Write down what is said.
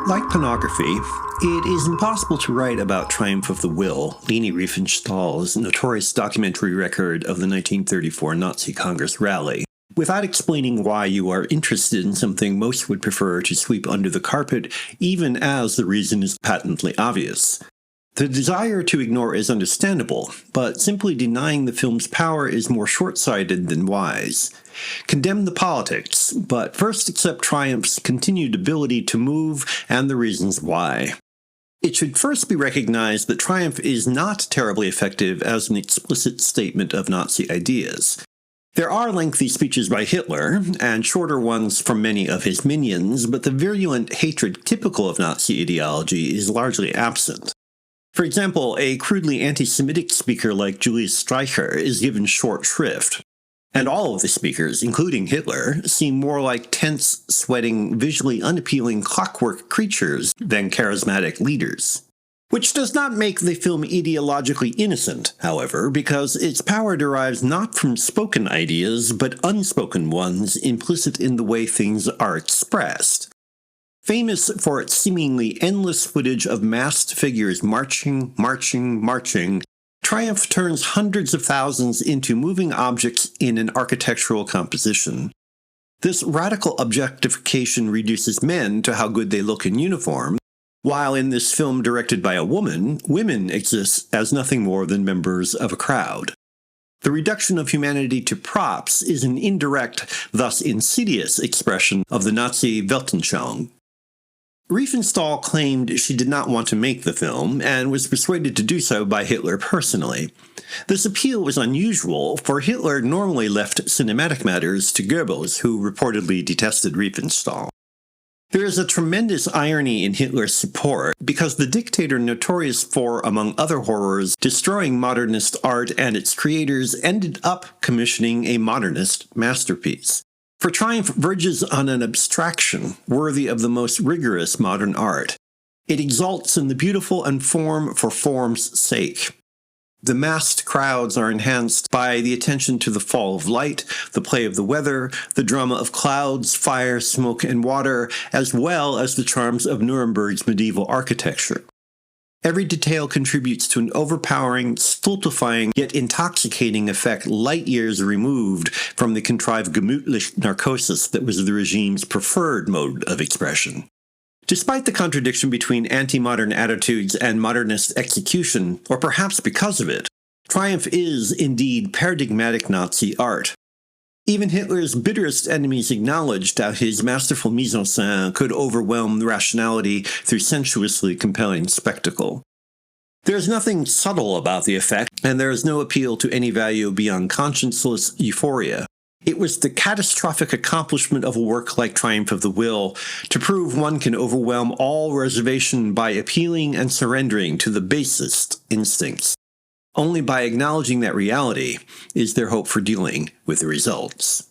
Like pornography, it is impossible to write about Triumph of the Will, Leni Riefenstahl's notorious documentary record of the 1934 Nazi Congress rally, without explaining why you are interested in something most would prefer to sweep under the carpet, even as the reason is patently obvious. The desire to ignore is understandable, but simply denying the film's power is more short-sighted than wise. Condemn the politics, but first accept Triumph's continued ability to move and the reasons why. It should first be recognized that Triumph is not terribly effective as an explicit statement of Nazi ideas. There are lengthy speeches by Hitler, and shorter ones from many of his minions, but the virulent hatred typical of Nazi ideology is largely absent. For example, a crudely anti-Semitic speaker like Julius Streicher is given short shrift. And all of the speakers, including Hitler, seem more like tense, sweating, visually unappealing clockwork creatures than charismatic leaders. Which does not make the film ideologically innocent, however, because its power derives not from spoken ideas, but unspoken ones implicit in the way things are expressed. Famous for its seemingly endless footage of masked figures marching, Triumph turns hundreds of thousands into moving objects in an architectural composition. This radical objectification reduces men to how good they look in uniform, while in this film directed by a woman, women exist as nothing more than members of a crowd. The reduction of humanity to props is an indirect, thus insidious, expression of the Nazi Weltanschauung. Riefenstahl claimed she did not want to make the film, and was persuaded to do so by Hitler personally. This appeal was unusual, for Hitler normally left cinematic matters to Goebbels, who reportedly detested Riefenstahl. There is a tremendous irony in Hitler's support, because the dictator notorious for, among other horrors, destroying modernist art and its creators ended up commissioning a modernist masterpiece. For Triumph verges on an abstraction worthy of the most rigorous modern art. It exalts in the beautiful and form for form's sake. The massed crowds are enhanced by the attention to the fall of light, the play of the weather, the drama of clouds, fire, smoke, and water, as well as the charms of Nuremberg's medieval architecture. Every detail contributes to an overpowering, stultifying, yet intoxicating effect light years removed from the contrived gemütlich narcosis that was the regime's preferred mode of expression. Despite the contradiction between anti-modern attitudes and modernist execution, or perhaps because of it, Triumph is, indeed, paradigmatic Nazi art. Even Hitler's bitterest enemies acknowledged how his masterful mise-en-scène could overwhelm rationality through sensuously compelling spectacle. There is nothing subtle about the effect, and there is no appeal to any value beyond conscienceless euphoria. It was the catastrophic accomplishment of a work like Triumph of the Will to prove one can overwhelm all reservation by appealing and surrendering to the basest instincts. Only by acknowledging that reality is there hope for dealing with the results.